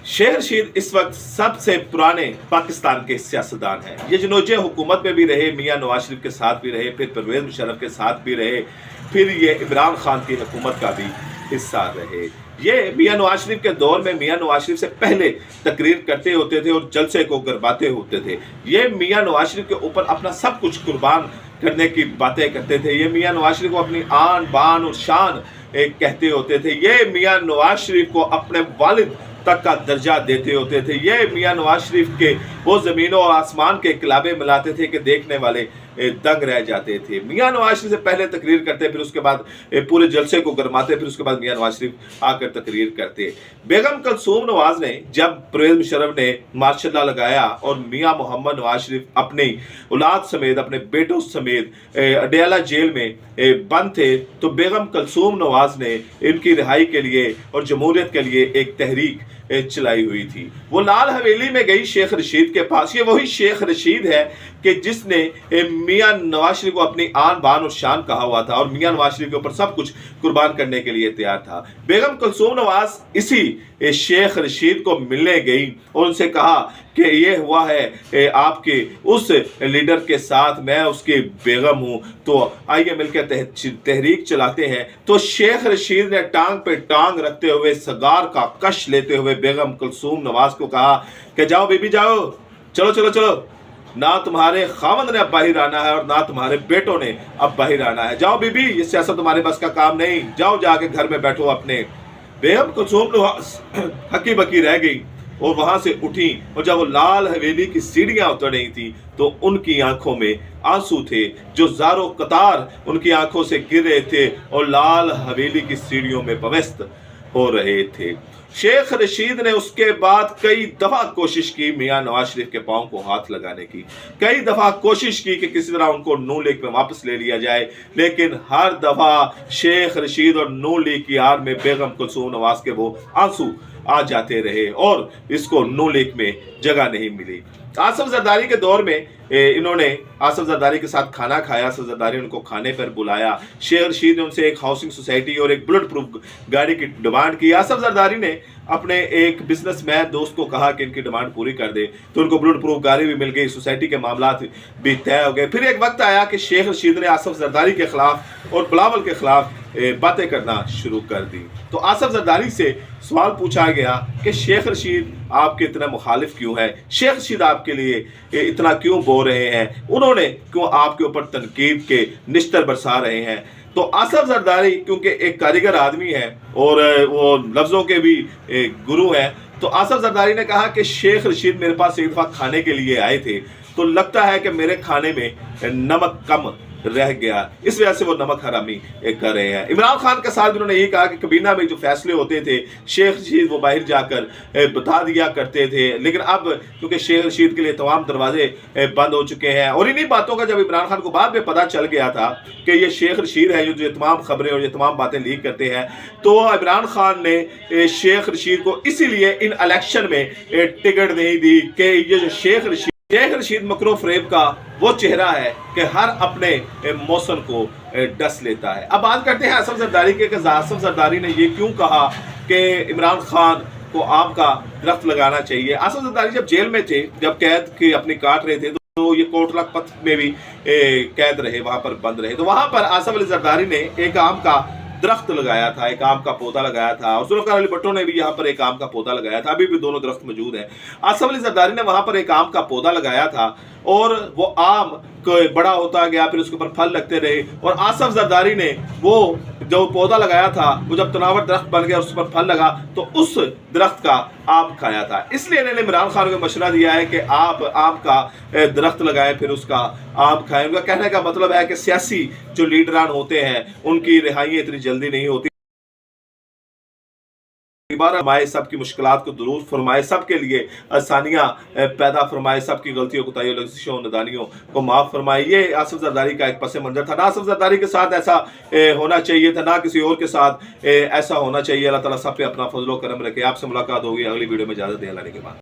शेख रशीद इस वक्त सबसे पुराने पाकिस्तान के सियासतदान हैं। ये जनोजे हुकूमत में भी रहे, मियाँ नवाज शरीफ के साथ भी रहे, फिर परवेज मुशर्रफ के साथ भी रहे, फिर ये इमरान खान की हुकूमत का भी हिस्सा रहे। ये मियाँ नवाज शरीफ के दौर में मियाँ नवाज शरीफ से पहले तकरीर करते होते थे और जलसे को गरबाते होते थे। ये मियाँ नवाज शरीफ के ऊपर अपना सब कुछ कुर्बान करने की बातें करते थे। ये मियाँ नवाज शरीफ को अपनी आन बान और शान कहते होते थे। ये मियाँ नवाज शरीफ को अपने वालिद तक का दर्जा देते होते थे। ये मियाँ नवाज शरीफ के वो ज़मीनों और आसमान के किलाबे मिलाते थे कि देखने वाले दंग रह जाते थे। मियाँ नवाज शरीफ से पहले तकरीर करते, फिर उसके बाद पूरे जलसे को गरमाते, फिर उसके बाद मियाँ नवाज शरीफ आकर तकरीर करते। बेगम कलसूम नवाज ने जब परवेज मुशर्रफ ने मार्शल लगाया और मियाँ मोहम्मद नवाज शरीफ अपनी औलाद समेत, अपने बेटों समेत अडयाला जेल में बंद थे, तो बेगम कलसूम नवाज ने इनकी रिहाई के लिए और जमहूरियत के लिए एक तहरीक चलाई हुई थी। वो लाल हवेली में गई शेख रशीद के पास। ये वही शेख रशीद है कि जिसने मियाँ नवाज शरीफ को अपनी आन बान और शान कहा हुआ था और मियाँ नवाज शरीफ के ऊपर सब कुछ कुर्बान करने के लिए तैयार था। बेगम कलसूम नवाज इसी शेख रशीद को मिलने गई और उनसे कहा कि ये हुआ है आपके उस लीडर के साथ, मैं उसकी बेगम हूँ, तो आइए मिलकर तहरीक चलाते हैं। तो शेख रशीद ने टांग पे टांग रखते हुए, सगार का कश लेते हुए बेगम कलसूम नवाज को कहा कि जाओ बीबी जाओ, चलो चलो चलो, ना तुम्हारे खावंद ने अब बाहर आना है और ना तुम्हारे बेटों ने अब बाहर आना है। जाओ बीबी, ये सियासत तुम्हारे बस का काम नहीं, जाओ जाके घर में बैठो अपने। बेगम कलसूम नवाज हकी बकी रह गई और वहां से उठी, और जब वो लाल हवेली की सीढ़ियां उतर रही थी तो उनकी आंखों में आंसू थे जो ज़ारो कतार उनकी आंखों से गिर रहे थे और लाल हवेली की सीढ़ियों में पवस्त हो रहे थे। शेख रशीद ने उसके बाद कई दफा कोशिश की मियाँ नवाज शरीफ के पांव को हाथ लगाने की, कई दफा कोशिश की कि किसी तरह उनको नून लीग में वापस ले लिया जाए, लेकिन हर दफा शेख रशीद और नून लीग की आड़ में बेगम कलसूम नवाज के वो आंसू आ जाते रहे और इसको नून लीग में जगह नहीं मिली। आसफ जरदारी के दौर में इन्होंने आसफ जरदारी के साथ खाना खाया। आसफ जरदारी ने उनको खाने पर बुलाया। शेख रशीद ने उनसे एक हाउसिंग सोसाइटी और एक बुलेट प्रूफ गाड़ी की डिमांड की। आसफ जरदारी ने अपने एक बिजनेसमैन दोस्त को कहा कि इनकी डिमांड पूरी कर दे, तो उनको बुलेट प्रूफ गाड़ी भी मिल गई, सोसाइटी के मामला भी तय हो गए। फिर एक वक्त आया कि शेख रशीद ने आसफ जरदारी के खिलाफ और बिलावल के खिलाफ बातें करना शुरू कर दी। तो आसफ जरदारी से सवाल पूछा गया कि शेख रशीद आपके इतना मुखालिफ क्यों है, शेख रशीद आपके लिए इतना क्यों बोल रहे हैं, उन्होंने क्यों आपके ऊपर तनकीद के निश्तर बरसा रहे हैं। तो आसफ जरदारी क्योंकि एक कारीगर आदमी है और वो लफ्ज़ों के भी गुरु हैं, तो आसफ जरदारी ने कहा कि शेख रशीद मेरे पास एक दफ़ा खाने के लिए आए थे, तो लगता है कि मेरे खाने में नमक कम रह गया, इस वजह से वो नमक हरामी कर रहे हैं। इमरान खान के साथ उन्होंने ये कहा कि कबीना में जो फैसले होते थे शेख रशीद वो बाहर जाकर बता दिया करते थे, लेकिन अब क्योंकि शेख रशीद के लिए तमाम दरवाजे बंद हो चुके हैं। और इन्हीं बातों का जब इमरान खान को बाद में पता चल गया था कि ये शेख रशीद है जो तमाम खबरें और ये तमाम बातें लीक करते हैं, तो इमरान खान ने शेख रशीद को इसीलिए इन इलेक्शन में टिकट नहीं दी कि ये जो शेख रशीद मकरो फरेब का वो चेहरा है कि हर अपने मौसम को डस लेता है। अब बात करते हैं आसफ जरदारी के कि आसफ जरदारी ने ये क्यों कहा कि इमरान खान को आम का दरख्त लगाना चाहिए। आसफ जरदारी जब जेल में थे, जब कैद की अपनी काट रहे थे, तो ये कोटला पथ में भी कैद रहे, वहां पर बंद रहे, तो वहां पर आसफ अली जरदारी ने एक आम का दरख्त लगाया था, एक आम का पौधा लगाया था, और जुल्फ़िकार अली भुट्टो ने भी यहाँ पर एक आम का पौधा लगाया था। अभी भी दोनों दरख्त मौजूद हैं। आसफ अली जरदारी ने वहां पर एक आम का पौधा लगाया था और वो आम बड़ा होता गया, फिर उसके ऊपर फल लगते रहे, और आसफ जरदारी ने वो जो पौधा लगाया था वो जब तनावर दरख्त बन गया, उस पर फल लगा, तो उस दरख्त का आम खाया था। इसलिए इन्होंने इमरान खान को मशवरा दिया है कि आप आम का दरख्त लगाएं, फिर उसका आम खाएं। उनका कहने का मतलब है कि सियासी जो लीडरान होते हैं उनकी रिहाई इतनी जल्दी नहीं होती। फरमाए, सबकी मुश्किलात को दूर फरमाए, सबके लिए आसानियां पैदा फरमाए, सबकी गलतियों कोताहियों लग़ज़िशों नादानियों को माफ़ फरमाए। ये आसफ जरदारी का एक पस मंजर था। ना आसफ जरदारी के साथ ऐसा होना चाहिए था, ना किसी और के साथ ऐसा होना चाहिए। अल्लाह ताला सब पे अपना फजलो करम रखे। आपसे मुलाकात होगी अगली वीडियो में। इजाज़त दें, अल्लाह के बाद।